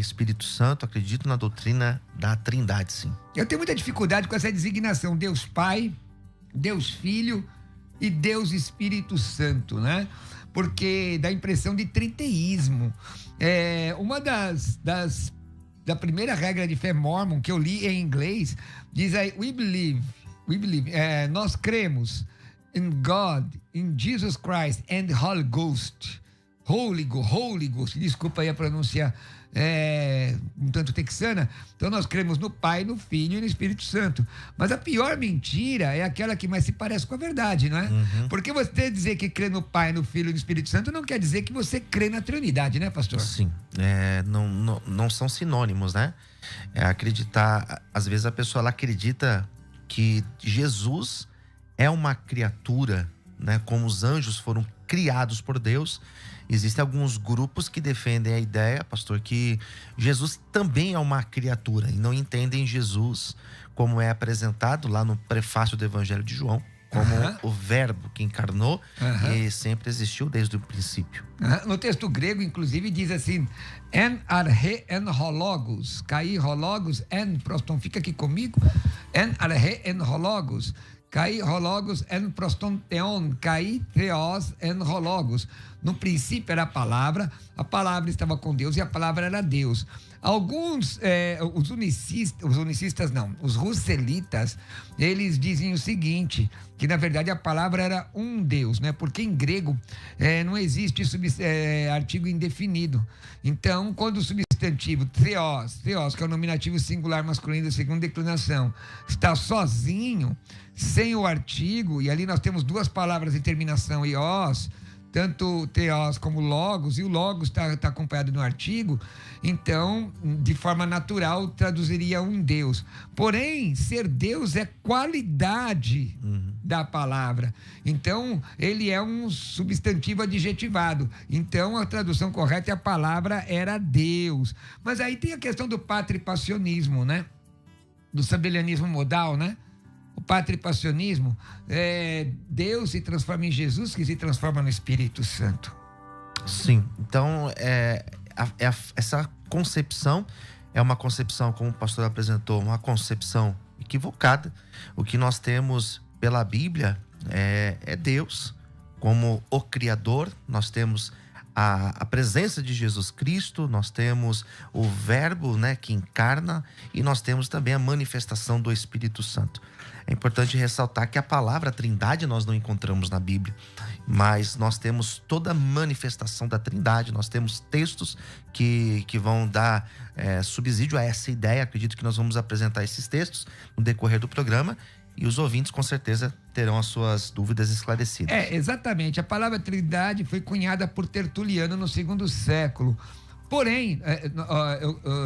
Espírito Santo, acredito na doutrina da Trindade, sim. Eu tenho muita dificuldade com essa designação, Deus Pai, Deus Filho e Deus Espírito Santo, né? Porque dá a impressão de triteísmo. Uma da primeira regra de fé mormon que eu li em inglês diz aí, we believe, nós cremos in God, in Jesus Christ and Holy Ghost. Holy Ghost, desculpa aí a pronúncia um tanto texana. Então nós cremos no Pai, no Filho e no Espírito Santo. Mas a pior mentira é aquela que mais se parece com a verdade, não é? Uhum. Porque você dizer que crê no Pai, no Filho e no Espírito Santo não quer dizer que você crê na Trindade, né, pastor? Sim, não são sinônimos, né? Acreditar, às vezes a pessoa ela acredita que Jesus é uma criatura, né? Como os anjos foram criados por Deus. Existem alguns grupos que defendem a ideia, pastor, que Jesus também é uma criatura e não entendem Jesus como é apresentado lá no prefácio do Evangelho de João, como o verbo que encarnou e sempre existiu desde o princípio. No texto grego, inclusive, diz assim, en arhe en hologos, kai hologos en proston, fica aqui comigo, en arhe en hologos, kai hologos en proston theon, kai theos en hologos. No princípio era a palavra estava com Deus e a palavra era Deus. Alguns, os russelitas, eles dizem o seguinte, que na verdade a palavra era um Deus, né? Porque em grego não existe artigo indefinido. Então, quando o substantivo theos, que é o nominativo singular masculino da segunda declinação, está sozinho, sem o artigo, e ali nós temos duas palavras em terminação, ios, tanto theos como logos, e o logos está acompanhado no artigo, então, de forma natural, traduziria um Deus. Porém, ser Deus é qualidade da palavra. Então, ele é um substantivo adjetivado. Então, a tradução correta é a palavra era Deus. Mas aí tem a questão do patripassionismo, né? Do sabelianismo modal, né? O patripassionismo, Deus se transforma em Jesus, que se transforma no Espírito Santo. Sim, então essa concepção é uma concepção, como o pastor apresentou, uma concepção equivocada. O que nós temos pela Bíblia é Deus como o Criador. Nós temos a presença de Jesus Cristo, nós temos o Verbo, né, que encarna, e nós temos também a manifestação do Espírito Santo. É importante ressaltar que a palavra Trindade nós não encontramos na Bíblia, mas nós temos toda a manifestação da Trindade, nós temos textos que vão dar subsídio a essa ideia. Acredito que nós vamos apresentar esses textos no decorrer do programa, e os ouvintes com certeza terão as suas dúvidas esclarecidas. Exatamente. A palavra Trindade foi cunhada por Tertuliano no 2º século. Porém,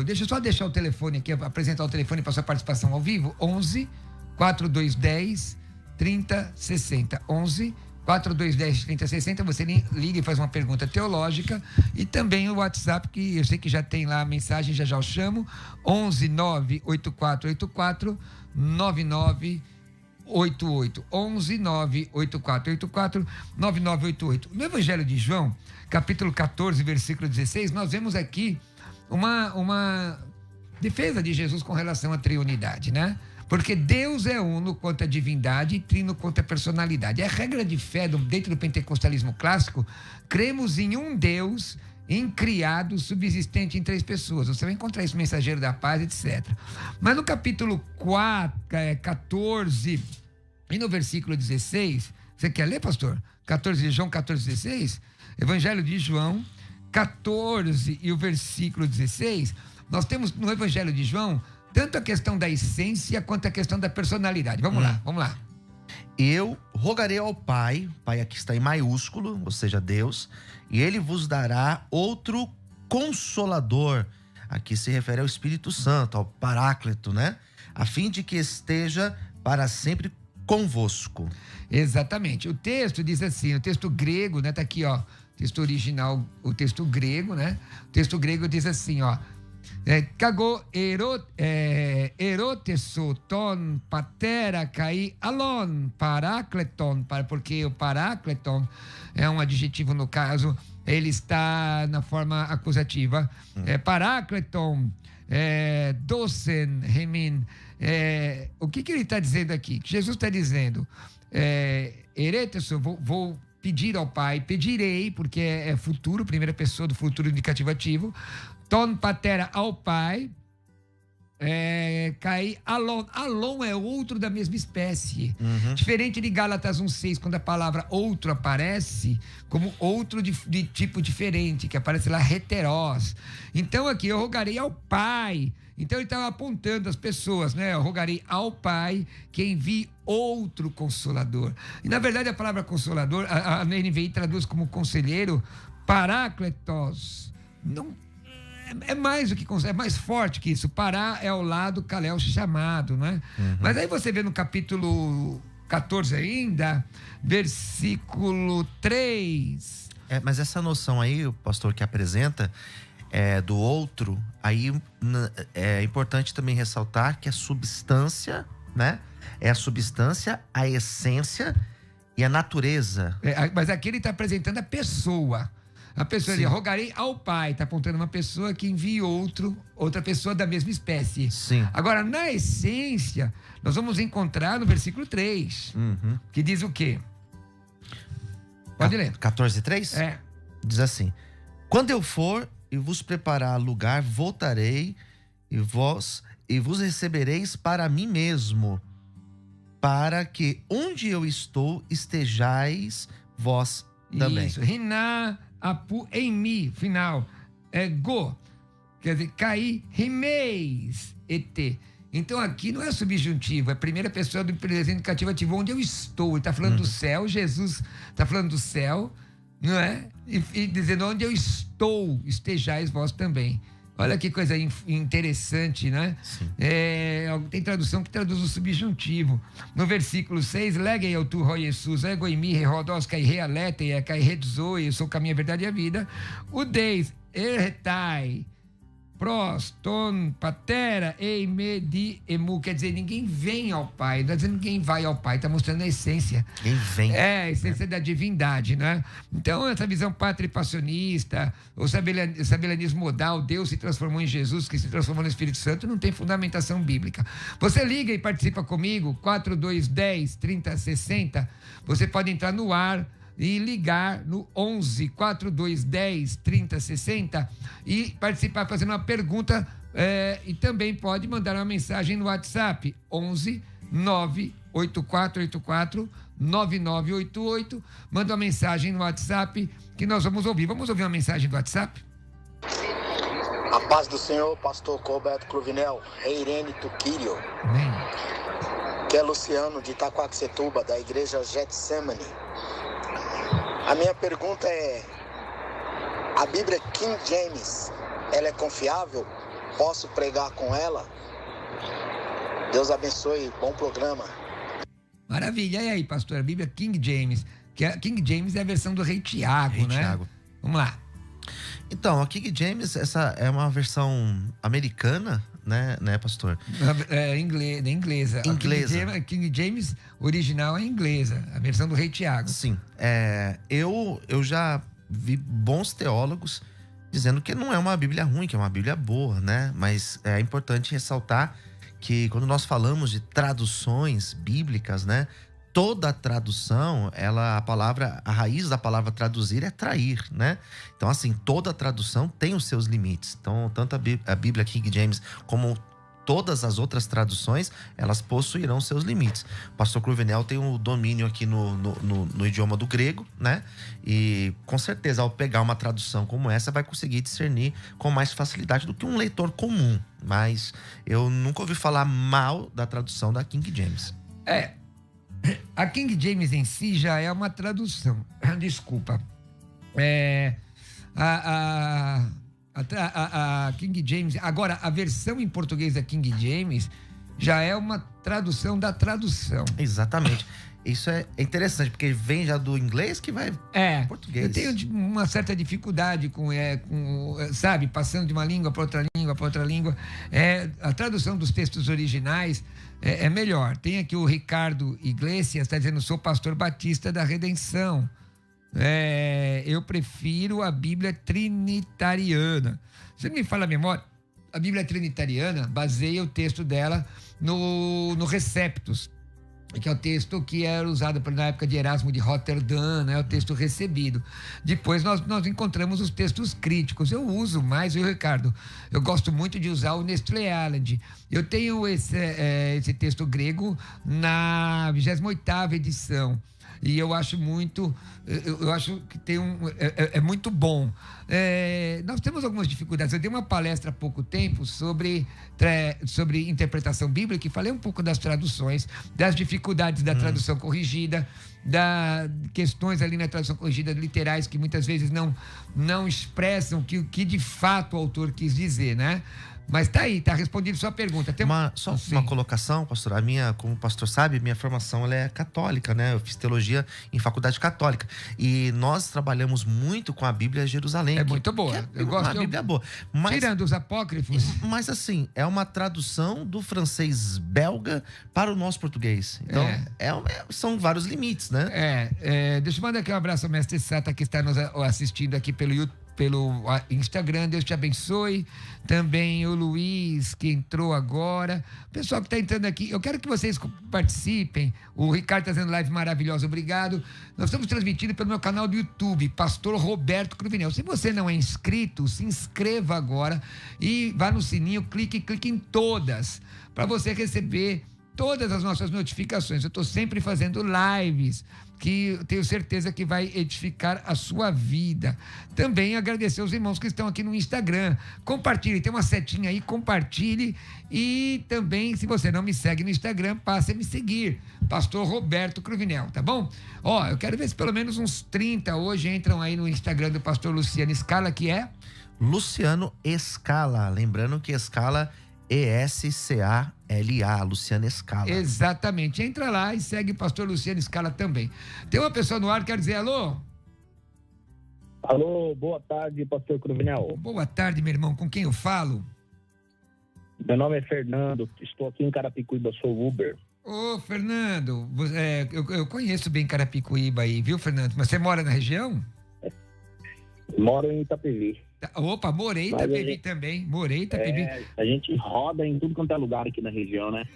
deixa eu só deixar o telefone aqui, apresentar o telefone para sua participação ao vivo, 11 4210 3060. 11 4210 3060. Você liga e faz uma pergunta teológica, e também o WhatsApp, que eu sei que já tem lá a mensagem, já eu chamo, 11 98484 9988. 11 98484 9988. No Evangelho de João, capítulo 14, versículo 16, nós vemos aqui uma defesa de Jesus com relação à triunidade, né? Porque Deus é uno quanto à divindade e trino quanto à personalidade. É a regra de fé dentro do pentecostalismo clássico. Cremos em um Deus incriado, subsistente em 3 pessoas. Você vai encontrar isso no Mensageiro da Paz, etc. Mas no capítulo 14 e no versículo 16, você quer ler, pastor? João 14, 16? Evangelho de João 14 e o versículo 16, nós temos no Evangelho de João tanto a questão da essência quanto a questão da personalidade. Vamos lá. Eu rogarei ao Pai, Pai aqui está em maiúsculo, ou seja, Deus, e Ele vos dará outro Consolador. Aqui se refere ao Espírito Santo, ao Paráclito, né? A fim de que esteja para sempre convosco. Exatamente. O texto diz assim, o texto grego, né? Tá aqui, ó, texto original, o texto grego, né? O texto grego diz assim, ó, Kago eroteso ton patera kai alon parácleton, porque o parácleton é um adjetivo, no caso, ele está na forma acusativa. Parácleton, docen, remin. O que ele está dizendo aqui? Que Jesus está dizendo, ereteso, vou pedir ao Pai, pedirei, porque é futuro, primeira pessoa do futuro indicativo ativo. Ton patera, ao Pai. Cair alon. Alon é outro da mesma espécie. Diferente de Gálatas 1,6, quando a palavra outro aparece como outro de tipo diferente, que aparece lá heterós. Então aqui eu rogarei ao Pai. Então ele estava apontando as pessoas, né? Eu rogarei ao Pai que envie outro consolador. E na verdade a palavra consolador, a NVI traduz como conselheiro, parácletos. Não é mais do que é mais forte que isso. Pará é ao lado, Kalel chamado, né? Mas aí você vê no capítulo 14 ainda, versículo 3. Mas essa noção aí, o pastor que apresenta, do outro, aí é importante também ressaltar que a substância, né? É a substância, a essência e a natureza. Mas aqui ele está apresentando a pessoa. A pessoa, ele rogarei ao Pai, está apontando uma pessoa que envie outra pessoa da mesma espécie. Sim. Agora, na essência, nós vamos encontrar no versículo 3, que diz o quê? Pode ler. 14:3? Diz assim: quando eu for e vos preparar lugar, voltarei e vos recebereis para mim mesmo, para que onde eu estou estejais vós também. Isso, Riná, Apu, em mim, final, go, quer dizer, caí, rimeis, et. Então aqui não é subjuntivo, é a primeira pessoa do presente indicativo ativo, onde eu estou. Ele está falando do céu, Jesus está falando do céu, não é? E dizendo onde eu estou, estejais vós também. Olha que coisa interessante, né? Tem tradução que traduz o subjuntivo. No versículo 6, leguei eu tu, Ró Jesus, ego em mim, rerodos, cai realete, cai redzoe, eu sou o caminho, a verdade e a vida. O 10, erretai, pros, ton, patera, eime, di, emu. Quer dizer, ninguém vem ao Pai. Não está dizendo ninguém vai ao Pai, está mostrando a essência. Quem vem. A essência da divindade, né? Então, essa visão patripassionista, o sabelianismo modal, Deus se transformou em Jesus, que se transformou no Espírito Santo, não tem fundamentação bíblica. Você liga e participa comigo, 4210-3060. Você pode entrar no ar e ligar no 11 4210 3060 e participar fazendo uma pergunta, e também pode mandar uma mensagem no WhatsApp 11 98484 9988. Manda uma mensagem no WhatsApp que nós vamos ouvir. Vamos ouvir uma mensagem do WhatsApp? A paz do Senhor, pastor Colberto Cruvinel, Rei Irene Tuquírio. Amém. Que é Luciano de Itaquaquecetuba, da igreja Getsemane. A minha pergunta é: a Bíblia King James, ela é confiável? Posso pregar com ela? Deus abençoe, bom programa. Maravilha. E aí, pastor, a Bíblia King James, King James é a versão do Rei Tiago, né? Tiago. Vamos lá. Então, a King James, essa é uma versão americana, né, pastor? Inglesa. A King James original é inglesa, a versão do Rei Tiago. Sim. Eu já vi bons teólogos dizendo que não é uma Bíblia ruim, que é uma Bíblia boa, né? Mas é importante ressaltar que quando nós falamos de traduções bíblicas, né? Toda tradução, a raiz da palavra traduzir é trair, né? Então, assim, toda tradução tem os seus limites. Então, tanto a Bíblia King James como todas as outras traduções, elas possuirão seus limites. O pastor Cruvinel tem um domínio aqui no idioma do grego, né? E, com certeza, ao pegar uma tradução como essa, vai conseguir discernir com mais facilidade do que um leitor comum. Mas eu nunca ouvi falar mal da tradução da King James. A King James em si já é uma tradução. Desculpa. A King James... Agora, a versão em português da King James já é uma tradução da tradução. Exatamente. Isso é interessante, porque vem já do inglês que vai pro português. Eu tenho uma certa dificuldade com sabe, passando de uma língua para outra língua. A tradução dos textos originais é melhor. Tem aqui o Ricardo Iglesias, está dizendo: sou pastor batista da Redenção. Eu prefiro a Bíblia trinitariana. Você me fala a memória? A Bíblia trinitariana baseia o texto dela no Receptus, que é o texto que era usado na época de Erasmo de Roterdã, né? O texto recebido. Depois nós encontramos os textos críticos. Eu uso mais, viu, Ricardo? Eu gosto muito de usar o Nestlé Aland. Eu tenho esse texto grego na 28ª edição. E eu acho que tem é muito bom. Nós temos algumas dificuldades. Eu dei uma palestra há pouco tempo sobre interpretação bíblica e falei um pouco das traduções, das dificuldades da tradução corrigida, das questões ali na tradução corrigida literais que muitas vezes não expressam o que de fato o autor quis dizer, né? Mas tá aí, tá respondido sua pergunta. Tem uma colocação, pastor. A minha, como o pastor sabe, minha formação ela é católica, né? Eu fiz teologia em faculdade católica. E nós trabalhamos muito com a Bíblia Jerusalém. É muito boa. Eu gosto. A Bíblia é boa. Mas, tirando os apócrifos. Mas assim, é uma tradução do francês belga para o nosso português. Então, são vários limites, né? Deixa eu mandar aqui um abraço ao mestre Sata, que está nos assistindo aqui pelo YouTube, pelo Instagram. Deus te abençoe. Também o Luiz, que entrou agora. Pessoal que está entrando aqui, eu quero que vocês participem. O Ricardo está fazendo live maravilhosa, obrigado. Nós estamos transmitindo pelo meu canal do YouTube, Pastor Roberto Cruvinel. Se você não é inscrito, se inscreva agora e vá no sininho, clique em todas, para você receber todas as nossas notificações. Eu estou sempre fazendo lives, que eu tenho certeza que vai edificar a sua vida. Também agradecer os irmãos que estão aqui no Instagram. Compartilhe, tem uma setinha aí, compartilhe. E também, se você não me segue no Instagram, passe a me seguir. Pastor Roberto Cruvinel, tá bom? Eu quero ver se pelo menos uns 30 hoje entram aí no Instagram do pastor Luciano Scala, que é? Luciano Scala. Lembrando que Scala ESCALA, Luciano Scala. Exatamente. Entra lá e segue o pastor Luciano Scala também. Tem uma pessoa no ar que quer dizer alô? Alô, boa tarde, pastor Cruvinel. Boa tarde, meu irmão. Com quem eu falo? Meu nome é Fernando, estou aqui em Carapicuíba, sou Uber. Ô, Fernando, eu conheço bem Carapicuíba aí, viu, Fernando? Mas você mora na região? Moro em Itapevi. Opa, morei em Itapevi também. Morei em Itapevi. A gente roda em tudo quanto é lugar aqui na região, né?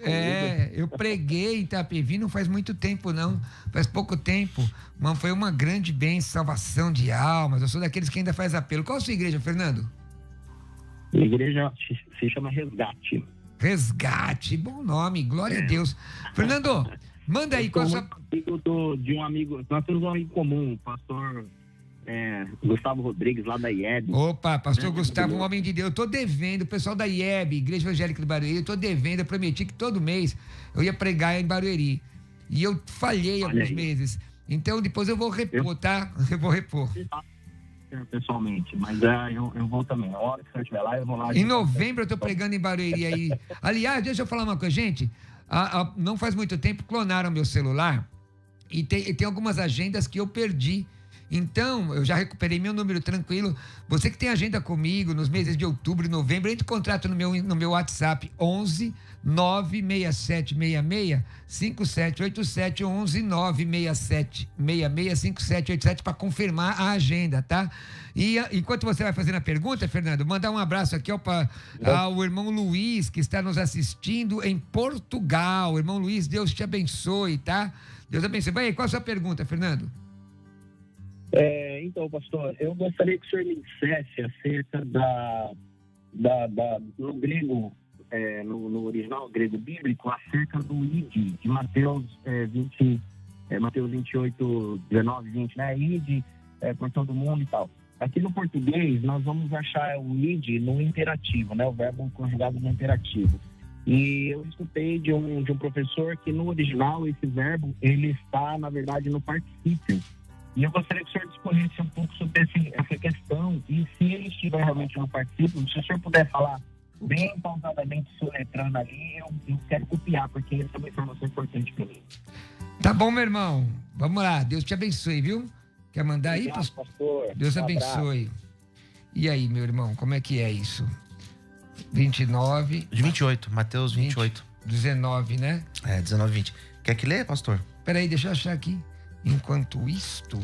Eu preguei em Itapevi não faz muito tempo, não. Faz pouco tempo. Mas foi uma grande bênção, salvação de almas. Eu sou daqueles que ainda faz apelo. Qual a sua igreja, Fernando? A igreja se chama Resgate. Resgate, bom nome, glória a Deus. Fernando, manda aí qual a sua... de um amigo, nós temos um amigo comum, o pastor Gustavo Rodrigues, lá da IEB. Opa, pastor Gustavo, um homem de Deus. Eu tô devendo, o pessoal da IEB, Igreja Evangélica de Barueri, eu tô devendo, eu prometi que todo mês eu ia pregar em Barueri. E eu falhei alguns meses. Então depois eu vou repor, tá? Eu vou repor. Pessoalmente, mas eu vou também. A hora que eu estiver lá, eu vou lá. Em novembro eu tô pregando em Barueri aí. Aliás, deixa eu falar uma coisa, gente. Não faz muito tempo clonaram meu celular e tem algumas agendas que eu perdi. Então, eu já recuperei meu número tranquilo. Você que tem agenda comigo nos meses de outubro e novembro, entre em contato no meu WhatsApp 11 96766 5787 11 96766 5787 para confirmar a agenda, tá? E enquanto você vai fazendo a pergunta, Fernando, mandar um abraço aqui ao irmão Luiz, que está nos assistindo em Portugal. Irmão Luiz, Deus te abençoe, tá? Deus abençoe. Vai aí, qual a sua pergunta, Fernando? Então, pastor, eu gostaria que o senhor me dissesse acerca no grego, no original grego bíblico, acerca do id, de Mateus 28, 19, 20, né? Id por todo mundo e tal. Aqui no português, nós vamos achar o id no imperativo, né? O verbo conjugado no imperativo. E eu escutei de um professor que no original esse verbo, ele está, na verdade, no particípio. E eu gostaria que o senhor discorresse um pouco sobre essa questão e se ele estiver realmente no particípio, se o senhor puder falar bem pausadamente soletrando ali, eu quero copiar, porque essa é uma informação importante para mim. Tá bom, meu irmão. Vamos lá. Deus te abençoe, viu? Quer mandar aí, pastor? Deus abençoe. E aí, meu irmão, como é que é isso? 29... De 28, Mateus 28. 19, né? 19, 20. Quer que leia, pastor? Peraí, deixa eu achar aqui. Enquanto isto,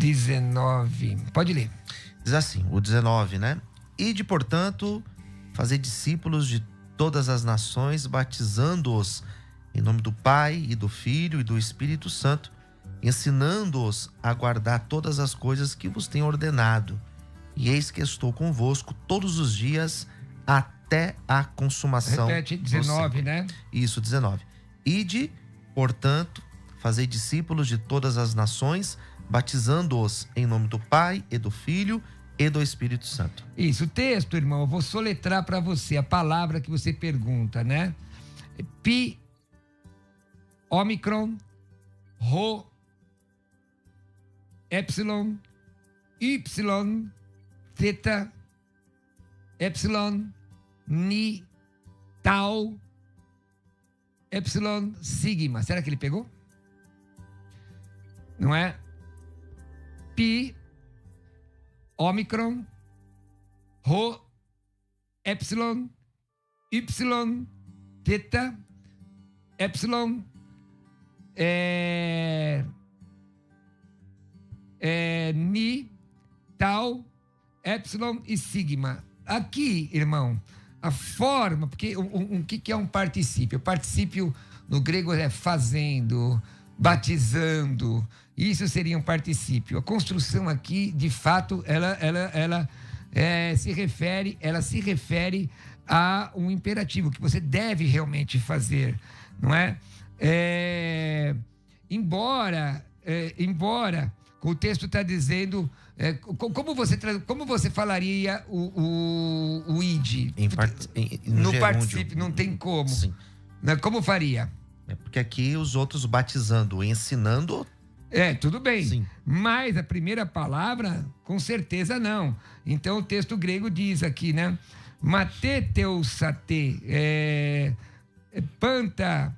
19. Pode ler. Diz assim, o 19, né? Ide, portanto, fazer discípulos de todas as nações, batizando-os em nome do Pai e do Filho e do Espírito Santo, ensinando-os a guardar todas as coisas que vos tenho ordenado. E eis que estou convosco todos os dias até a consumação. Repete, 19, né? Isso, 19. Ide, portanto, fazei discípulos de todas as nações, batizando-os em nome do Pai e do Filho e do Espírito Santo. Isso, o texto, irmão, eu vou soletrar para você a palavra que você pergunta, né? Pi, Ômicron, Rho, Epsilon, Y, Theta, Epsilon, Ni, Tau, Epsilon, Sigma. Será que ele pegou? Não é? Pi, Ômicron, Rho, Epsilon, Y, Theta, Epsilon, Ni, Tau, Epsilon e Sigma. Aqui, irmão, a forma, porque o que é um particípio? O particípio no grego é fazendo, batizando. Isso seria um particípio. A construção aqui, de fato, ela se refere a um imperativo que você deve realmente fazer, não é? Embora o texto está dizendo, como você falaria o id? No particípio, não tem como. Sim. Como faria? Porque aqui os outros batizando, ensinando. Tudo bem. Sim. Mas a primeira palavra, com certeza não. Então o texto grego diz aqui, né? Mateteusate, panta,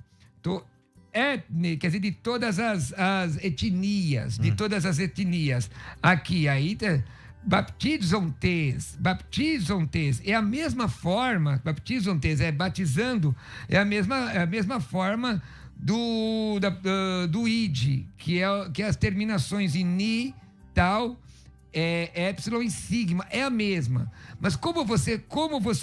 etne, quer dizer, de todas as etnias, de todas as etnias. Aqui, aí, baptizontes, é a mesma forma, baptizontes é batizando, é a mesma forma do id, que é as terminações em ni, tal, epsilon e sigma, é a mesma. Mas como você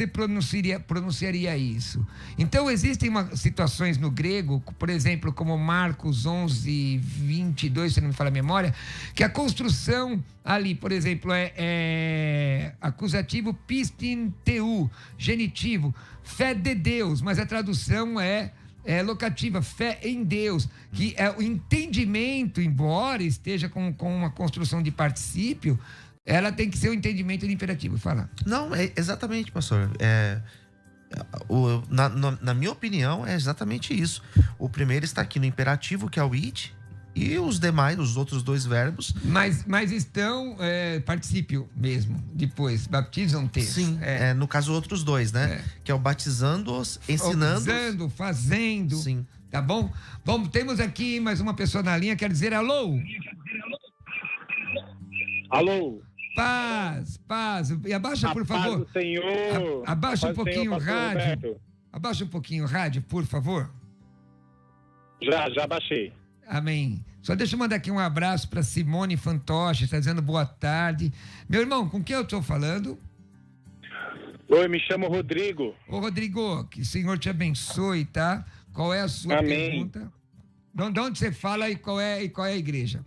pronunciaria isso? Então, existem situações no grego, por exemplo, como Marcos 11, 22, se não me falha a memória, que a construção ali, por exemplo, é acusativo pistin teu, genitivo, fé de Deus, mas a tradução é locativa, fé em Deus, que é o entendimento, embora esteja com uma construção de particípio, ela tem que ser o entendimento de imperativo. Fala. Não, exatamente, pastor. Na minha opinião, é exatamente isso. O primeiro está aqui no imperativo, que é o id, e os demais, os outros dois verbos. Mas estão particípio mesmo, depois, batizam-te. Sim, no caso, outros dois, né? Que é o batizando-os, ensinando. Batizando, fazendo. Sim. Tá bom? Bom, temos aqui mais uma pessoa na linha, quer dizer alô? Alô? Paz. E abaixa, por favor. Paz do Senhor. Abaixa Paz um pouquinho o Senhor, rádio. Roberto. Abaixa um pouquinho o rádio, por favor. Já baixei. Amém. Só deixa eu mandar aqui um abraço para Simone Fantoche, está dizendo boa tarde. Meu irmão, com quem eu estou falando? Oi, me chamo Rodrigo. Ô, Rodrigo, que o Senhor te abençoe, tá? Qual é a sua pergunta? De onde você fala e qual é a igreja?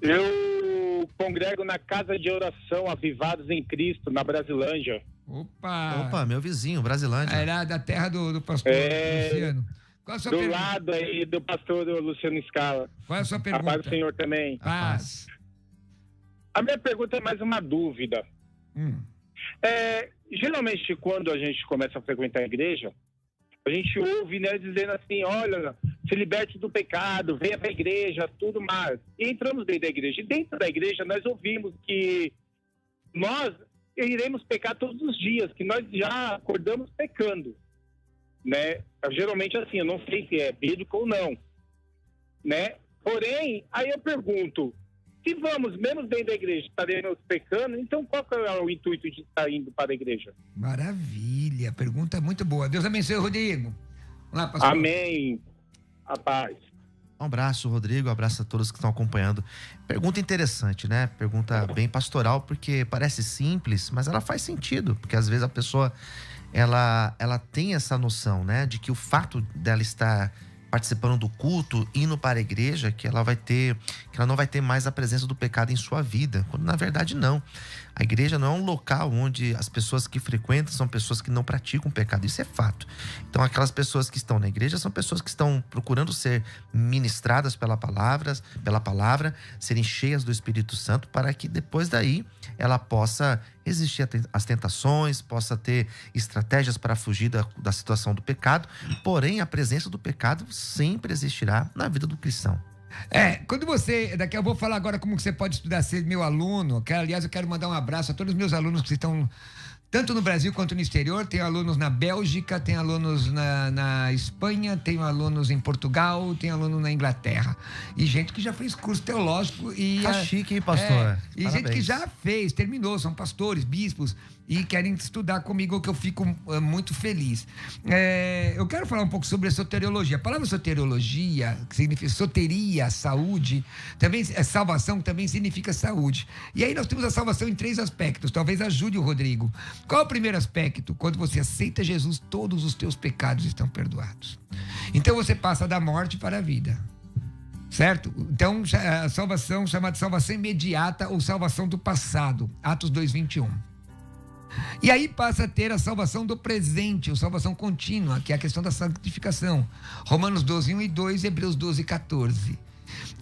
Eu congrego na Casa de Oração Avivados em Cristo, na Brasilândia. Opa, meu vizinho, Brasilândia. Era da terra do pastor Luciano. Qual a sua pergunta? Lado aí do pastor Luciano Scala. Qual é a sua pergunta? A paz do Senhor também. Paz. A minha pergunta é mais uma dúvida. Geralmente, quando a gente começa a frequentar a igreja, a gente ouve, né, dizendo assim, olha, se liberte do pecado, venha para a igreja, tudo mais. E entramos dentro da igreja. E dentro da igreja nós ouvimos que nós iremos pecar todos os dias, que nós já acordamos pecando, né? Geralmente assim, eu não sei se é bíblico ou não, né? Porém, aí eu pergunto, se vamos, menos dentro da igreja, estaremos pecando, então qual que é o intuito de estar indo para a igreja? Maravilha, pergunta muito boa. Deus abençoe, Rodrigo. Vamos lá, pastor. Amém. A paz. Um abraço, Rodrigo. Um abraço a todos que estão acompanhando. Pergunta interessante, né? Pergunta bem pastoral, porque parece simples, mas ela faz sentido. Porque às vezes a pessoa, ela tem essa noção, né? De que o fato dela estar participando do culto, indo para a igreja, que ela não vai ter mais a presença do pecado em sua vida. Quando na verdade não. A igreja não é um local onde as pessoas que frequentam são pessoas que não praticam pecado. Isso é fato. Então, aquelas pessoas que estão na igreja são pessoas que estão procurando ser ministradas pela palavra, serem cheias do Espírito Santo, para que depois daí ela possa resistir às tentações, possa ter estratégias para fugir da situação do pecado. Porém, a presença do pecado sempre existirá na vida do cristão. Quando você... Daqui eu vou falar agora como que você pode estudar, ser meu aluno. Aliás, eu quero mandar um abraço a todos os meus alunos que estão tanto no Brasil quanto no exterior. Tenho alunos na Bélgica, tenho alunos na Espanha, tenho alunos em Portugal, tenho alunos na Inglaterra. E gente que já fez curso teológico. Tá chique, hein, pastor? E gente que já fez, terminou, são pastores, bispos, e querem estudar comigo, que eu fico muito feliz. Eu quero falar um pouco sobre a soteriologia. A palavra soteriologia, que significa soteria, saúde, também salvação, também significa saúde. E aí nós temos a salvação em 3 aspectos. Talvez ajude o Rodrigo. Qual é o primeiro aspecto? Quando você aceita Jesus, todos os teus pecados estão perdoados. Então você passa da morte para a vida. Certo? Então, a salvação chamada salvação imediata ou salvação do passado. Atos 2:21. E aí passa a ter a salvação do presente, ou salvação contínua, que é a questão da santificação. Romanos 12:1 e 2, Hebreus 12:14.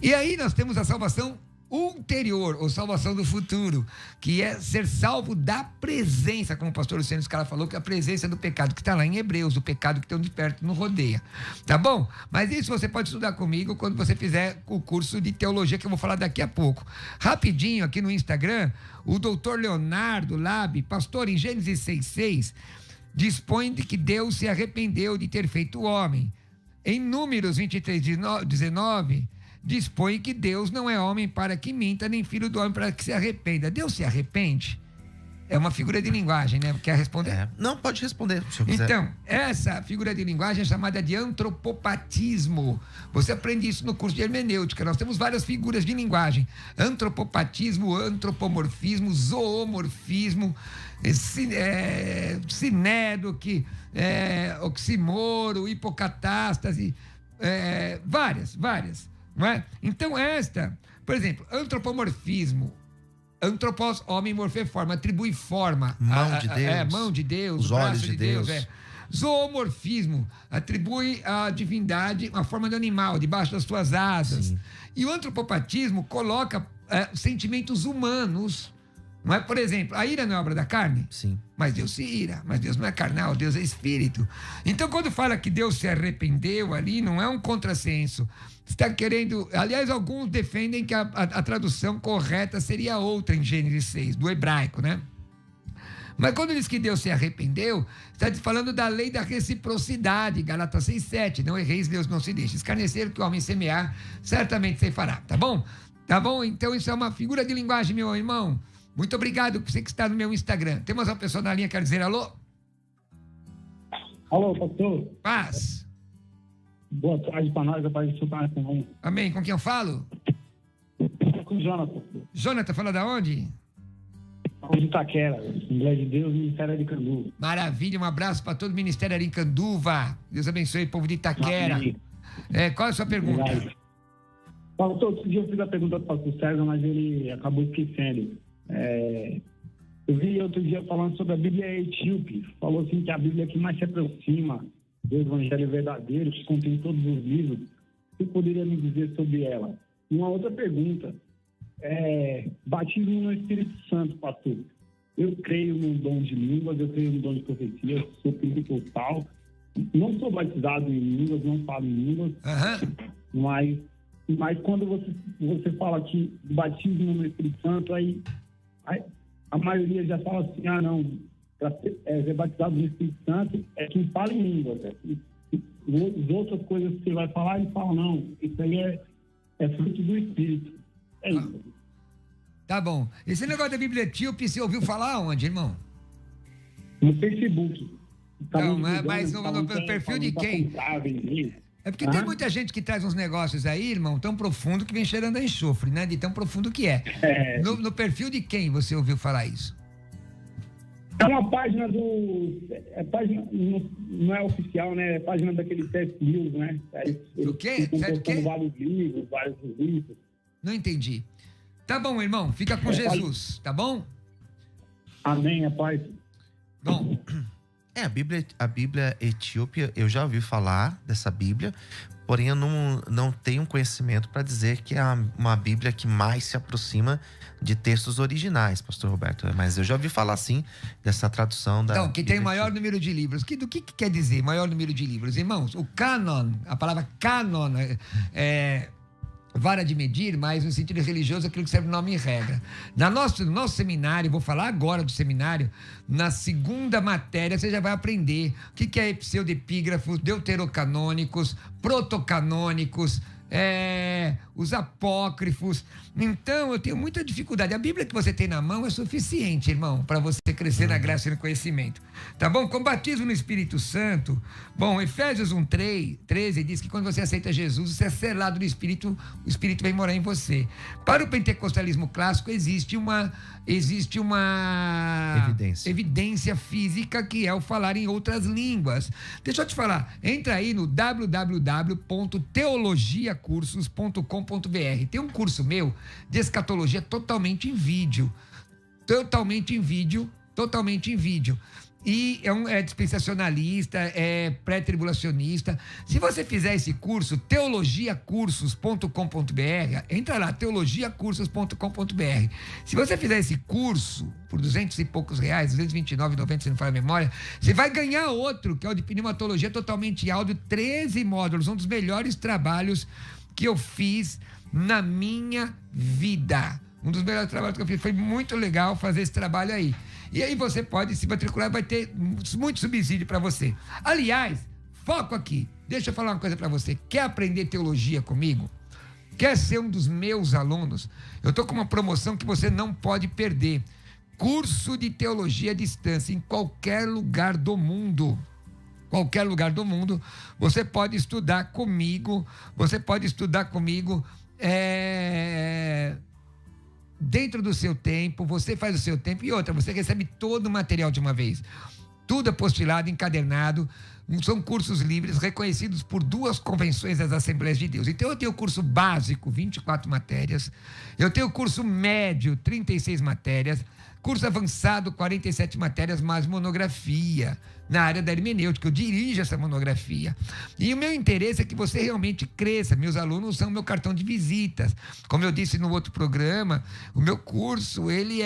E aí nós temos a salvação ulterior, ou salvação do futuro, que é ser salvo da presença, como o pastor Luciano Scala falou, que é a presença do pecado, que está lá em Hebreus, o pecado que tão de perto não rodeia. Tá bom? Mas isso você pode estudar comigo quando você fizer o curso de teologia, que eu vou falar daqui a pouco. Rapidinho, aqui no Instagram, o doutor Leonardo Labi, pastor, em Gênesis 6:6, dispõe de que Deus se arrependeu de ter feito o homem. Em Números 23:19, dispõe que Deus não é homem para que minta, nem filho do homem para que se arrependa. Deus se arrepende? É uma figura de linguagem, né? Quer responder? Não, pode responder, se eu quiser. Então, essa figura de linguagem é chamada de antropopatismo. Você aprende isso no curso de hermenêutica. Nós temos várias figuras de linguagem. Antropopatismo, antropomorfismo, zoomorfismo, sinédoque, oxímoro, hipocatástase, várias. Não é? Então por exemplo, antropomorfismo, antropos, homem, morfê, forma, atribui forma, mão de Deus, os olhos de Deus. Zoomorfismo, atribui à divindade uma forma de animal, debaixo das suas asas. Sim. E o antropopatismo coloca sentimentos humanos. Não é? Por exemplo, a ira não é obra da carne? Sim. Mas Deus se ira, mas Deus não é carnal, Deus é espírito. Então, quando fala que Deus se arrependeu ali, não é um contrassenso. Está querendo... Aliás, alguns defendem que a tradução correta seria outra em Gênesis 6, do hebraico, né? Mas quando diz que Deus se arrependeu, está falando da lei da reciprocidade, Gálatas 6:7. Não erreis, Deus não se deixa escarnecer, que o homem semear, certamente se fará. Tá bom? Tá bom? Então, isso é uma figura de linguagem, meu irmão. Muito obrigado por você que está no meu Instagram. Temos uma pessoa na linha que quer dizer alô? Alô, pastor. Paz. Boa tarde para nós, a paz do Senhor também. Amém. Com quem eu falo? Com o Jonathan. Jonathan, fala da onde? De Itaquera, Assembleia de Deus, Ministério Aricanduva. Maravilha, um abraço para todo o Ministério Aricanduva. Deus abençoe o povo de Itaquera. Qual é a sua pergunta? Obrigado. Pastor, outro dia eu fiz a pergunta para o pastor César, mas ele acabou esquecendo. Eu vi outro dia falando sobre a Bíblia etíope. Falou assim que a Bíblia que mais se aproxima do Evangelho verdadeiro, que contém todos os livros. Você poderia me dizer sobre ela? Uma outra pergunta. Batismo no Espírito Santo, pastor. Eu creio no dom de línguas, eu creio no dom de profecia, sou pentecostal. Não sou batizado em línguas, não falo em línguas. Mas quando você fala que batismo no Espírito Santo, aí a maioria já fala assim, não, para ser batizado no Espírito Santo é quem fala em línguas. As outras coisas que você vai falar, ele fala, não, isso aí é fruto do Espírito. É isso. Tá bom. Esse negócio da Bíblia etíope, você ouviu falar onde, irmão? No Facebook. Não, mas no perfil de quem? É porque tem muita gente que traz uns negócios aí, irmão, tão profundo que vem cheirando a enxofre, né? De tão profundo que é. No perfil de quem você ouviu falar isso? É uma página do... página, não é oficial, né? É página daquele C.S. Lewis, né? Do quê? Estão postando vários livros, vários revistas. Não entendi. Tá bom, irmão. Fica com Jesus, tá bom? Amém, a paz. Bom... A Bíblia etíope, eu já ouvi falar dessa Bíblia, porém eu não tenho conhecimento para dizer que é uma Bíblia que mais se aproxima de textos originais, pastor Roberto. Mas eu já ouvi falar, sim, dessa tradução da... Então, que tem o maior número de livros. Do que quer dizer maior número de livros? Irmãos, o cânon, a palavra cânon é vara de medir, mas no sentido religioso aquilo que serve nome e regra. No nosso seminário, vou falar agora do seminário, na segunda matéria você já vai aprender o que é pseudepígrafos, deuterocanônicos, protocanônicos, os apócrifos. Então, eu tenho muita dificuldade. A Bíblia que você tem na mão é suficiente, irmão, para você crescer na graça e no conhecimento. Tá bom? Com batismo no Espírito Santo. Bom, Efésios 1:13 diz que quando você aceita Jesus, você é selado no Espírito, o Espírito vem morar em você. Para o pentecostalismo clássico, existe uma evidência física, que é o falar em outras línguas. Deixa eu te falar, entra aí no www.teologiacursos.com.br. Tem um curso meu de escatologia totalmente em vídeo. E é dispensacionalista, é pré-tribulacionista. Se você fizer esse curso, teologiacursos.com.br, entra lá, teologiacursos.com.br. Se você fizer esse curso por R$200 e poucos, R$229,90, se não for a memória, você vai ganhar outro, que é o de pneumatologia totalmente em áudio, 13 módulos, um dos melhores trabalhos que eu fiz na minha vida. Um dos melhores trabalhos que eu fiz. Foi muito legal fazer esse trabalho aí. E aí você pode se matricular, vai ter muito subsídio para você. Aliás, foco aqui. Deixa eu falar uma coisa para você. Quer aprender teologia comigo? Quer ser um dos meus alunos? Eu estou com uma promoção que você não pode perder. Curso de teologia à distância, em qualquer lugar do mundo. Qualquer lugar do mundo, você pode estudar comigo. Dentro do seu tempo, você faz o seu tempo, e outra, você recebe todo o material de uma vez. Tudo apostilado, encadernado. São cursos livres, reconhecidos por 2 convenções das Assembleias de Deus. Então, eu tenho o curso básico, 24 matérias. Eu tenho o curso médio, 36 matérias. Curso avançado, 47 matérias, mais monografia na área da hermenêutica. Eu dirijo essa monografia. E o meu interesse é que você realmente cresça. Meus alunos são meu cartão de visitas. Como eu disse no outro programa, o meu curso, ele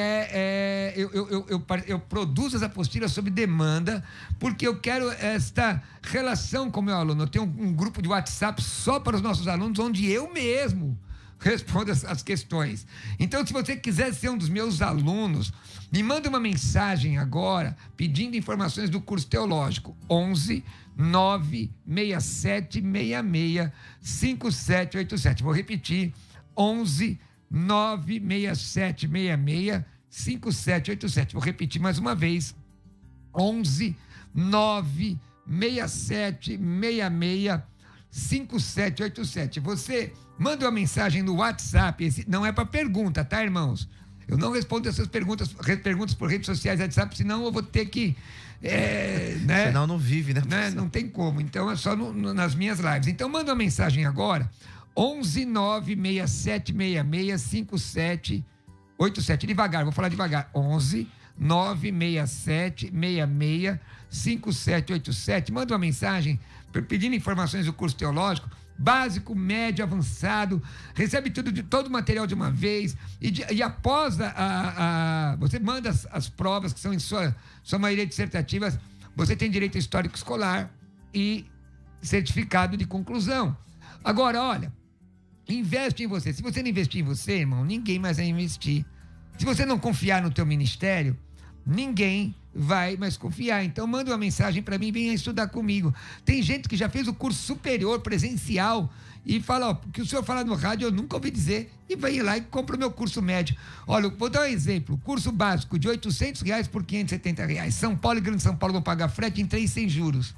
eu produzo as apostilas sob demanda, porque eu quero esta relação com o meu aluno. Eu tenho um grupo de WhatsApp só para os nossos alunos, onde eu mesmo responda as questões. Então, se você quiser ser um dos meus alunos, me manda uma mensagem agora pedindo informações do curso teológico. 11 967 66 5787. Vou repetir. 11 967 66 5787. Vou repetir mais uma vez. 11 967 66 5787. Você manda uma mensagem no WhatsApp. Esse não é para pergunta, tá, irmãos? Eu não respondo essas perguntas por redes sociais, WhatsApp, senão eu vou ter que... né? Senão não vive, né? Não tem como. Então é só nas minhas lives. Então manda uma mensagem agora. 11 967 66 5787. Devagar, vou falar devagar. 11 967 66 5787. Manda uma mensagem pedindo informações do curso teológico, básico, médio, avançado, recebe todo o material de uma vez, e após você manda as provas, que são em sua maioria dissertativas, você tem direito histórico escolar e certificado de conclusão. Agora, olha, investe em você. Se você não investir em você, irmão, ninguém mais vai investir. Se você não confiar no teu ministério, ninguém vai mais confiar. Então manda uma mensagem para mim, venha estudar comigo. Tem gente que já fez o curso superior presencial e fala, ó, que o senhor fala no rádio eu nunca ouvi dizer, e vem lá e compra o meu curso médio. Olha, vou dar um exemplo. Curso básico de R$800 por R$570. São Paulo e Grande São Paulo vão pagar frete em 3 sem juros.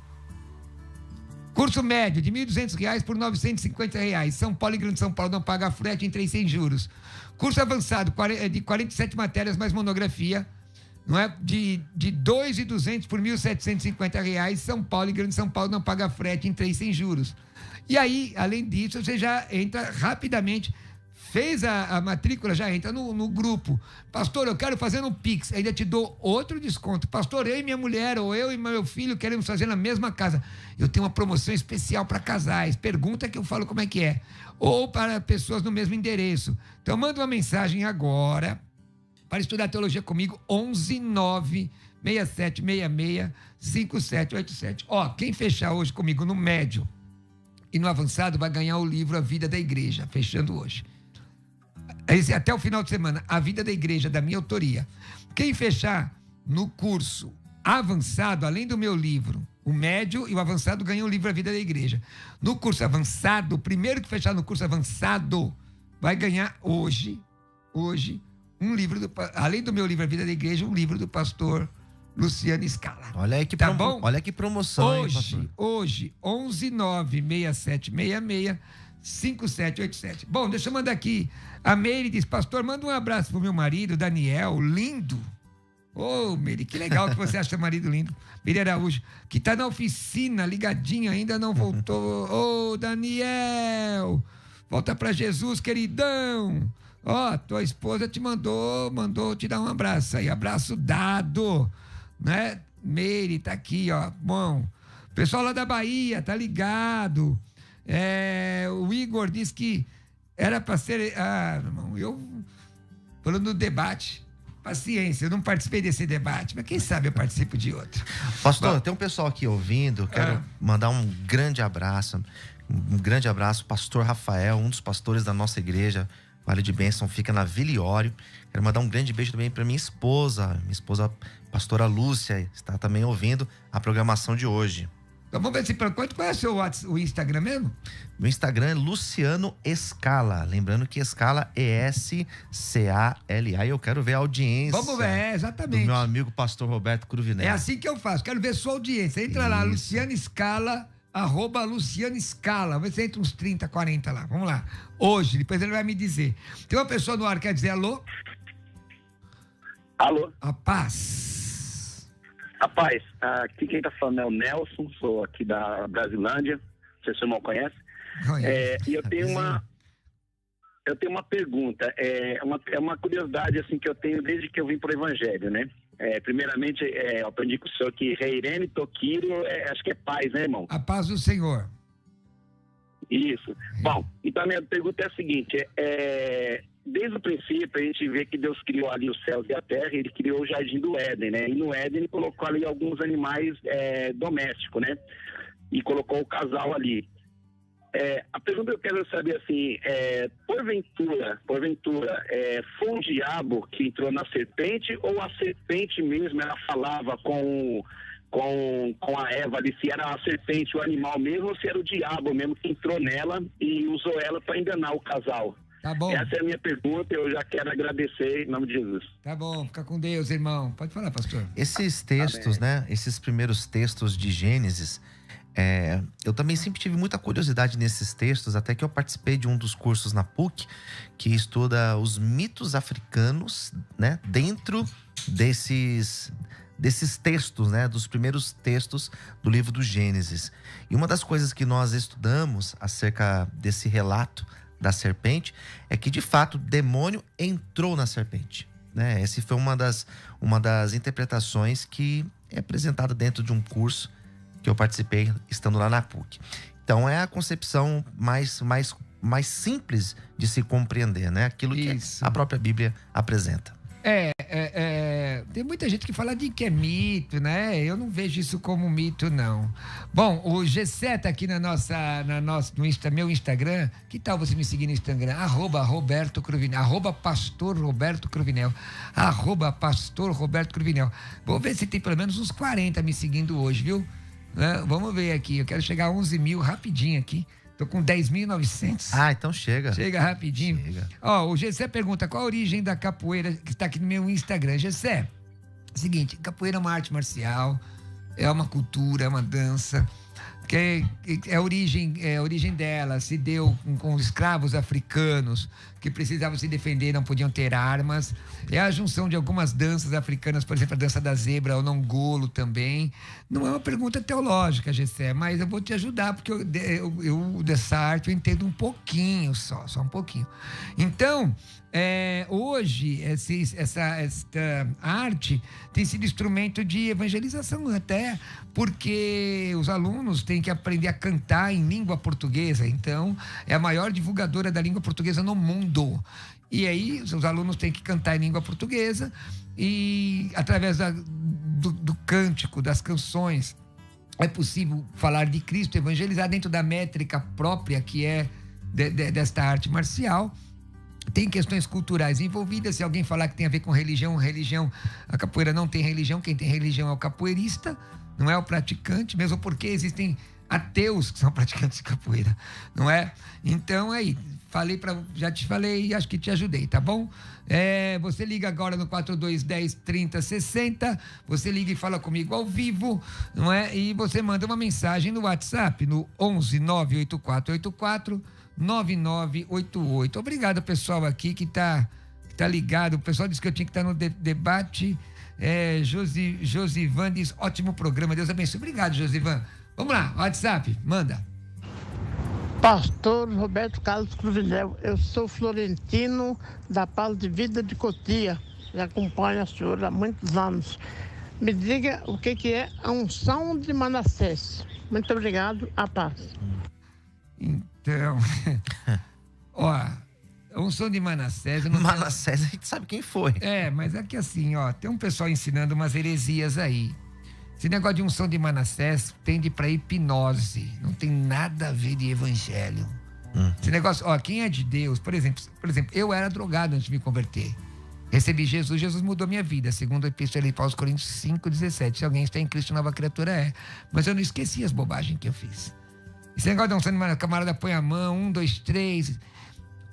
Curso médio de R$ 1.200 por R$ 950. São Paulo e Grande São Paulo não paga frete em 3 sem juros. Curso avançado de 47 matérias mais monografia, não é? De R$ 2.200 por R$ 1.750. São Paulo e Grande São Paulo não paga frete em 3 sem juros. E aí, além disso, você já entra rapidamente. Fez a matrícula, já entra no grupo. Pastor, eu quero fazer no Pix. Ainda te dou outro desconto. Pastor, eu e minha mulher, ou eu e meu filho queremos fazer na mesma casa. Eu tenho uma promoção especial para casais. Pergunta que eu falo como é que é. Ou para pessoas no mesmo endereço. Então, manda uma mensagem agora para estudar teologia comigo. 11-9-6766-5787. Ó, quem fechar hoje comigo no médio e no avançado vai ganhar o livro A Vida da Igreja. Fechando hoje. Até o final de semana, A Vida da Igreja, da minha autoria. Quem fechar no curso avançado, além do meu livro, o médio e o avançado ganham o livro A Vida da Igreja. No curso avançado, o primeiro que fechar no curso avançado vai ganhar hoje, um livro, além do meu livro A Vida da Igreja, um livro do pastor Luciano Scala. Olha aí que, tá bom? Olha que promoção, hein, pastor? Hoje, 11-9-6766-5787. Bom, deixa eu mandar aqui. A Meire diz, pastor, manda um abraço pro meu marido, Daniel, lindo. Ô, Meire, que legal que você acha marido lindo. Meire Araújo, que tá na oficina, ligadinho, ainda não voltou. Ô, Daniel, volta pra Jesus, queridão. Ó, tua esposa te mandou te dar um abraço aí. Abraço dado, né? Meire, tá aqui, ó. Bom, pessoal lá da Bahia, tá ligado. O Igor disse que era para ser... irmão, eu... Falando do debate, paciência, eu não participei desse debate, mas quem sabe eu participo de outro. Pastor, tem um pessoal aqui ouvindo, quero mandar um grande abraço, pastor Rafael, um dos pastores da nossa igreja, Vale de Bênção, fica na Vila Iório. Quero mandar um grande beijo também para minha esposa, pastora Lúcia, está também ouvindo a programação de hoje. Então vamos ver se qual é o Instagram mesmo? Meu Instagram é Luciano Scala. Lembrando que Scala é S-C-A-L-A. E eu quero ver a audiência. Vamos ver, exatamente. Do meu amigo pastor Roberto Cruvinel. É assim que eu faço. Quero ver sua audiência. Entra lá, Luciano Scala, @Luciano Scala. Vamos ver se entra uns 30, 40 lá. Vamos lá. Hoje, depois ele vai me dizer. Tem uma pessoa no ar que quer dizer alô? Alô? A paz. Rapaz, aqui quem tá falando é o Nelson, sou aqui da Brasilândia, não sei se o irmão conhece. E eu tenho uma pergunta, é uma curiosidade assim que eu tenho desde que eu vim pro Evangelho, né? Primeiramente, eu aprendi com o senhor que Reirene Tokiro, acho que é paz, né, irmão? A paz do Senhor. Isso. Bom, então a minha pergunta é a seguinte, desde o princípio a gente vê que Deus criou ali os céus e a terra, ele criou o jardim do Éden, né? E no Éden ele colocou ali alguns animais domésticos, né? E colocou o casal ali. A pergunta que eu quero saber assim, porventura, foi um diabo que entrou na serpente ou a serpente mesmo, ela falava com a Eva ali, se era a serpente, o animal mesmo, ou se era o diabo mesmo que entrou nela e usou ela para enganar o casal? Tá bom. Essa é a minha pergunta, eu já quero agradecer em nome de Jesus. Tá bom, fica com Deus, irmão. Pode falar, pastor. Esses textos, né? Esses primeiros textos de Gênesis, eu também sempre tive muita curiosidade nesses textos, até que eu participei de um dos cursos na PUC, que estuda os mitos africanos, né? Dentro desses textos, né? Dos primeiros textos do livro do Gênesis. E uma das coisas que nós estudamos acerca desse relato da serpente é que, de fato, o demônio entrou na serpente, né? Essa foi uma das interpretações que é apresentada dentro de um curso que eu participei estando lá na PUC. Então, é a concepção mais simples de se compreender, né? Aquilo que a própria Bíblia apresenta. Tem muita gente que fala de que é mito, né? Eu não vejo isso como mito, não. Bom, o Gessé tá aqui no meu Instagram. Que tal você me seguir no Instagram? @Roberto Cruvinel, @Pastor Roberto Cruvinel, @Pastor Roberto Cruvinel. Vou ver se tem pelo menos uns 40 me seguindo hoje, viu? Vamos ver aqui. Eu quero chegar a 11 mil rapidinho aqui. Tô com 10.900. Então chega. Chega rapidinho. Chega. O Gessé pergunta qual a origem da capoeira, que está aqui no meu Instagram. Gessé, seguinte, capoeira é uma arte marcial, é uma cultura, é uma dança. que a origem dela se deu com escravos africanos que precisavam se defender, não podiam ter armas. É a junção de algumas danças africanas, por exemplo, a dança da zebra, o nongolo também. Não é uma pergunta teológica, Gessé, mas eu vou te ajudar, porque eu dessa arte eu entendo um pouquinho só um pouquinho. Então, hoje, essa arte tem sido instrumento de evangelização até, porque os alunos têm que aprender a cantar em língua portuguesa. Então, é a maior divulgadora da língua portuguesa no mundo. E aí, os alunos têm que cantar em língua portuguesa e, através do cântico, das canções, é possível falar de Cristo, evangelizar dentro da métrica própria que é desta arte marcial. Tem questões culturais envolvidas. Se alguém falar que tem a ver com religião, a capoeira não tem religião. Quem tem religião é o capoeirista, não é o praticante, mesmo porque existem ateus que são praticantes de capoeira, não é? Então, aí, já te falei e acho que te ajudei, tá bom? Você liga agora no 4210-3060, você liga e fala comigo ao vivo, não é? E você manda uma mensagem no WhatsApp, no 11 98484 9988. Obrigado, pessoal aqui que tá ligado. O pessoal disse que eu tinha que estar no debate. Josivan diz, ótimo programa, Deus abençoe. Obrigado, Josivan. Vamos lá, WhatsApp, manda. Pastor Roberto Carlos Cruvinel, eu sou florentino da Paz de Vida de Cotia, já acompanho a senhora há muitos anos. Me diga o que é a unção de Manassés. Muito obrigado, a paz. Então, ó, a unção de Manassés... Manassés, a gente sabe quem foi. Mas é que assim, tem um pessoal ensinando umas heresias aí. Esse negócio de unção de Manassés tende para hipnose, não tem nada a ver de evangelho. Esse negócio, quem é de Deus, por exemplo, eu era drogado antes de me converter. Recebi Jesus mudou minha vida, segundo a Epístola de Paulo aos Coríntios 5,17. Se alguém está em Cristo, nova criatura é. Mas eu não esqueci as bobagens que eu fiz. Esse negócio de unção de Manassés, camarada põe a mão, 1, 2, 3.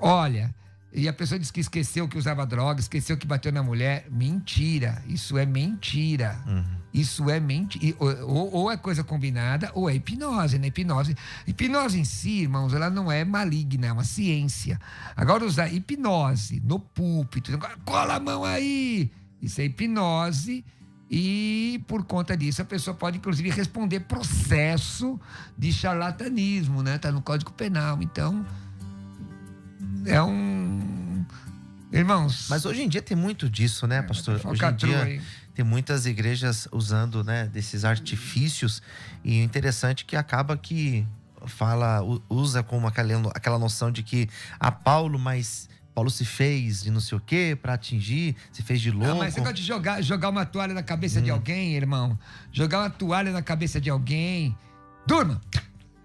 Olha, e a pessoa diz que esqueceu que usava droga, esqueceu que bateu na mulher. Mentira, isso é mentira. Isso é mentira. Ou é coisa combinada, ou é hipnose, né? Hipnose em si, irmãos, ela não é maligna, é uma ciência. Agora, usar hipnose no púlpito, cola a mão aí, isso é hipnose. E, por conta disso, a pessoa pode, inclusive, responder processo de charlatanismo, né? Tá no Código Penal. Então, irmãos... Mas hoje em dia tem muito disso, né, pastor? Hoje em dia tem muitas igrejas usando, né, desses artifícios. E o interessante é que acaba que usa como aquela noção de que Paulo se fez de não sei o quê pra atingir, se fez de louco. Mas você gosta de jogar uma toalha na cabeça de alguém, irmão? Jogar uma toalha na cabeça de alguém. Durma!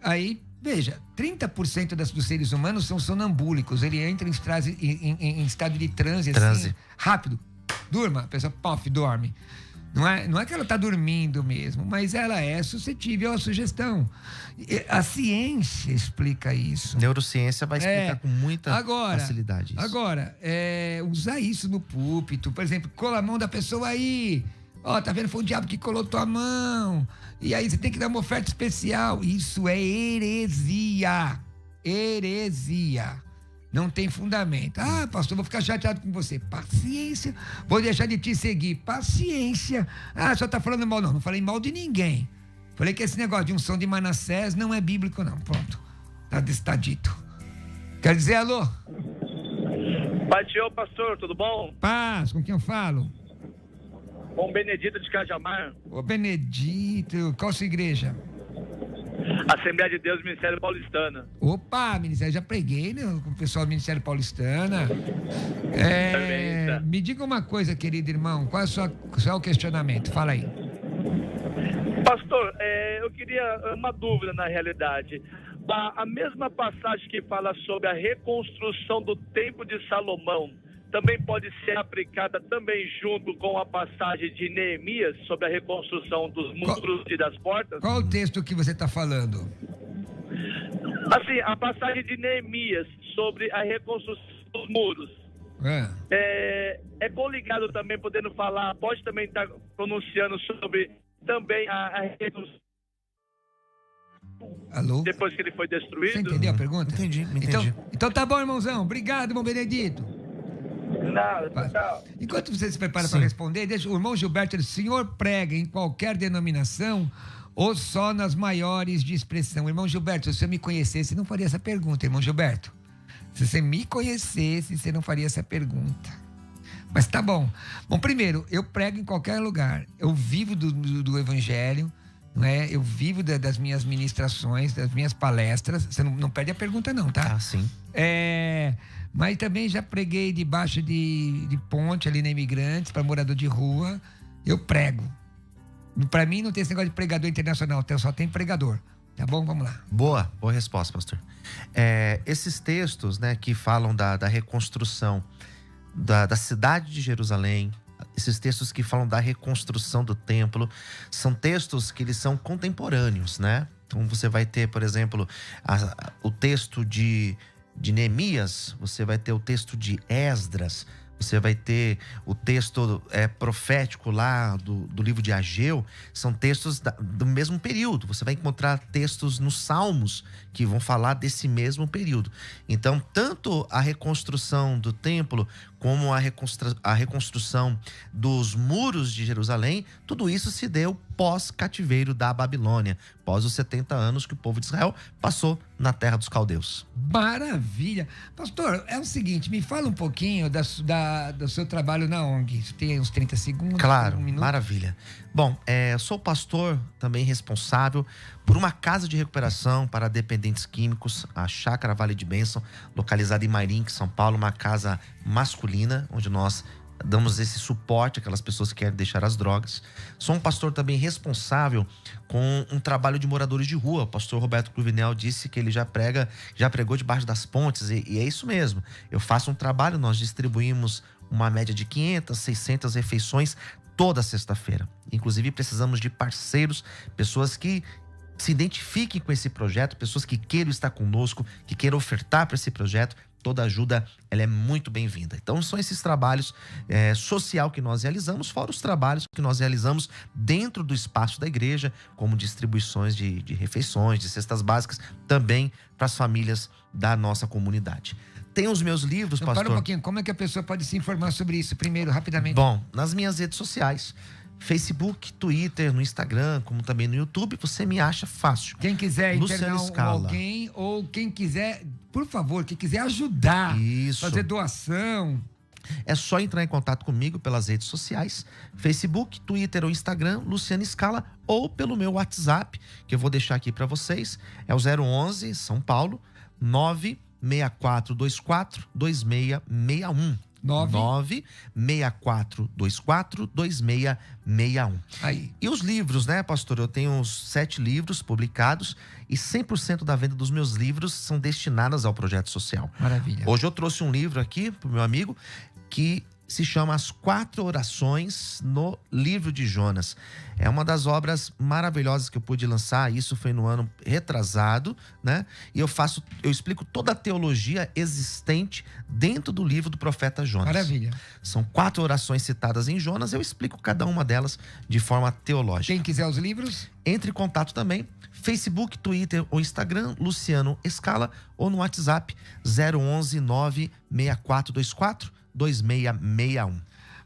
Aí, veja, 30% dos seres humanos são sonambúlicos. Ele entra em estado de transe. Assim, rápido. Durma. A pessoa, dorme. Não é que ela está dormindo mesmo, mas ela é suscetível à sugestão. A ciência explica isso. Neurociência vai explicar com muita facilidade isso. Agora, usar isso no púlpito, por exemplo, cola a mão da pessoa aí. Tá vendo? Foi o diabo que colou tua mão. E aí você tem que dar uma oferta especial. Isso é heresia. Heresia. Não tem fundamento. Pastor, vou ficar chateado com você. Paciência. Vou deixar de te seguir. Paciência. Só tá falando mal. Não falei mal de ninguém. Falei que esse negócio de unção de Manassés não é bíblico, não. Pronto. Tá dito. Quer dizer, alô? Batiou, pastor, tudo bom? Paz, com quem eu falo? Com Benedito de Cajamar. Ô, Benedito, qual sua igreja? Assembleia de Deus, Ministério Paulistana. Opa, Ministério, já preguei, né, com o pessoal do Ministério Paulistana. Me diga uma coisa, querido irmão, qual é o questionamento? Fala aí. Pastor, eu queria uma dúvida na realidade. A mesma passagem que fala sobre a reconstrução do Templo de Salomão também pode ser aplicada também junto com a passagem de Neemias sobre a reconstrução dos muros e das portas? Qual o texto que você está falando? Assim, a passagem de Neemias sobre a reconstrução dos muros. É coligado também, podendo falar, pode também estar pronunciando sobre também a reconstrução. Alô? Depois que ele foi destruído? Você entendeu a pergunta? Entendi. Então tá bom, irmãozão. Obrigado, irmão Benedito. Nada, tchau. Enquanto você se prepara para responder, deixa o irmão Gilberto, o senhor prega em qualquer denominação ou só nas maiores de expressão? Irmão Gilberto, se você me conhecesse, não faria essa pergunta, irmão Gilberto. Se você me conhecesse, você não faria essa pergunta. Mas tá bom. Bom, primeiro, eu prego em qualquer lugar. Eu vivo do evangelho, não é? Eu vivo das minhas ministrações, das minhas palestras. Você não perde a pergunta não, tá? Ah, sim. Mas também já preguei debaixo de ponte ali na Imigrantes, para morador de rua. Eu prego. Para mim não tem esse negócio de pregador internacional, só tem pregador. Tá bom? Vamos lá. Boa resposta, pastor. Esses textos, né, que falam da reconstrução da cidade de Jerusalém, esses textos que falam da reconstrução do templo, são textos que eles são contemporâneos, né? Então você vai ter, por exemplo, o texto de Neemias, você vai ter o texto de Esdras, você vai ter o texto profético lá do livro de Ageu. São textos do mesmo período. Você vai encontrar textos nos Salmos que vão falar desse mesmo período. Então, tanto a reconstrução do templo como a reconstrução dos muros de Jerusalém, tudo isso se deu pós-cativeiro da Babilônia, pós os 70 anos que o povo de Israel passou na terra dos caldeus. Maravilha! Pastor, é o seguinte, me fala um pouquinho do seu trabalho na ONG. Você tem uns 30 segundos? Claro, um minuto? Maravilha. Bom, sou pastor também responsável por uma casa de recuperação para dependentes químicos, a Chácara Vale de Bênção, localizada em Mairink, São Paulo, uma casa masculina, onde nós damos esse suporte àquelas pessoas que querem deixar as drogas. Sou um pastor também responsável com um trabalho de moradores de rua. O pastor Roberto Cruvinel disse que ele já pregou debaixo das pontes, e é isso mesmo. Eu faço um trabalho, nós distribuímos uma média de 500, 600 refeições toda sexta-feira. Inclusive, precisamos de parceiros, pessoas que se identifiquem com esse projeto, pessoas que queiram estar conosco, que queiram ofertar para esse projeto. Toda ajuda, ela é muito bem-vinda. Então, são esses trabalhos social que nós realizamos, fora os trabalhos que nós realizamos dentro do espaço da igreja, como distribuições de refeições, de cestas básicas, também para as famílias da nossa comunidade. Tem os meus livros, pastor. Para um pouquinho, como é que a pessoa pode se informar sobre isso? Primeiro, rapidamente. Bom, nas minhas redes sociais, Facebook, Twitter, no Instagram, como também no YouTube, você me acha fácil. Quem quiser internar alguém, ou quem quiser, por favor, quem quiser ajudar, fazer doação, é só entrar em contato comigo pelas redes sociais, Facebook, Twitter ou Instagram, Luciano Scala, ou pelo meu WhatsApp, que eu vou deixar aqui para vocês, é o 011 São Paulo 964242661. 964242661. Aí. E os livros, né, pastor? Eu tenho uns 7 livros publicados e 100% da venda dos meus livros são destinadas ao projeto social. Maravilha. Hoje eu trouxe um livro aqui pro meu amigo que se chama As 4 Orações no Livro de Jonas. É uma das obras maravilhosas que eu pude lançar. Isso foi no ano retrasado, né? E eu explico toda a teologia existente dentro do livro do profeta Jonas. Maravilha. São 4 orações citadas em Jonas. Eu explico cada uma delas de forma teológica. Quem quiser os livros, entre em contato também. Facebook, Twitter ou Instagram, Luciano Scala, ou no WhatsApp 011 96424 2661.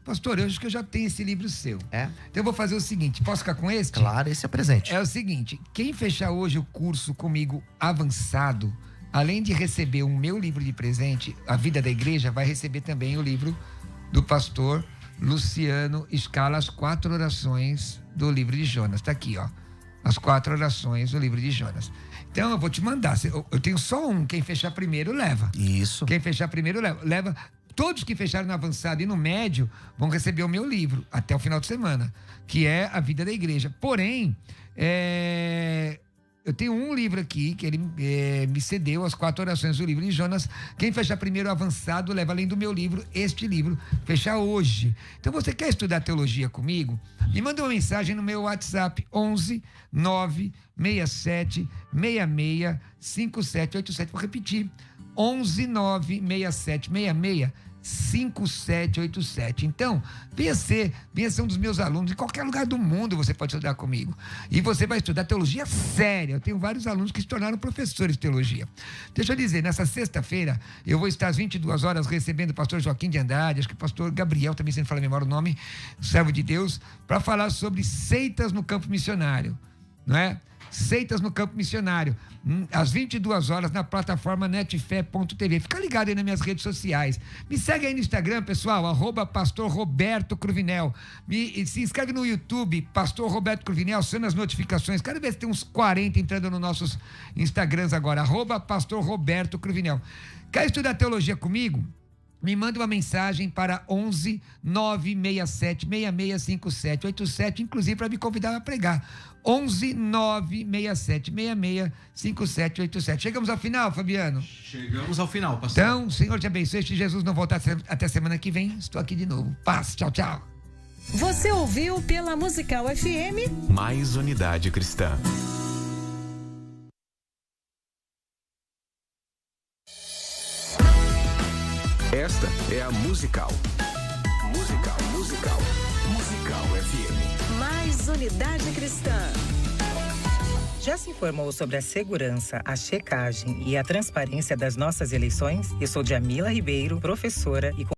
Pastor, eu acho que eu já tenho esse livro seu. É? Então eu vou fazer o seguinte, posso ficar com esse? Claro, esse é presente. É o seguinte, quem fechar hoje o curso comigo avançado, além de receber o meu livro de presente, A Vida da Igreja, vai receber também o livro do pastor Luciano Scala, As 4 Orações do Livro de Jonas. Tá aqui, ó. As 4 Orações do Livro de Jonas. Então eu vou te mandar. Eu tenho só um. Quem fechar primeiro, leva. Isso. Quem fechar primeiro, leva. Todos que fecharam no avançado e no médio vão receber o meu livro até o final de semana, que é A Vida da Igreja. Porém, eu tenho um livro aqui que ele me cedeu, As 4 Orações do Livro de Jonas. Quem fechar primeiro avançado leva, além do meu livro, este livro, fechar hoje. Então, você quer estudar teologia comigo? Me manda uma mensagem no meu WhatsApp, 11 967 66 5787. Vou repetir, 11 967 66 5787. Então, venha ser um dos meus alunos. Em qualquer lugar do mundo você pode estudar comigo. E você vai estudar teologia séria. Eu tenho vários alunos que se tornaram professores de teologia. Deixa eu dizer, nessa sexta-feira, eu vou estar às 22 horas recebendo o pastor Joaquim de Andrade, acho que o pastor Gabriel, também se não fala a memória o nome, servo de Deus, para falar sobre seitas no campo missionário. Não é? Seitas no campo missionário, às 22 horas na plataforma netfé.tv. Fica ligado aí nas minhas redes sociais. Me segue aí no Instagram, pessoal, @pastor Roberto Cruvinel. Se inscreve no YouTube, Pastor Roberto Cruvinel, sendo as notificações. Quero ver se tem uns 40 entrando nos nossos Instagrams agora, @pastor Roberto Cruvinel. Quer estudar teologia comigo? Me manda uma mensagem para 11 967 6657 87, inclusive para me convidar a pregar. 11 967 6657 87. Chegamos ao final, Fabiano? Chegamos ao final, pastor. Então, Senhor te abençoe. Se Jesus não voltar até semana que vem, estou aqui de novo. Paz, tchau, tchau. Você ouviu pela Musical FM Mais Unidade Cristã. Esta é a Musical. Musical FM. Mais Unidade Cristã. Já se informou sobre a segurança, a checagem e a transparência das nossas eleições? Eu sou Djamila Ribeiro, professora e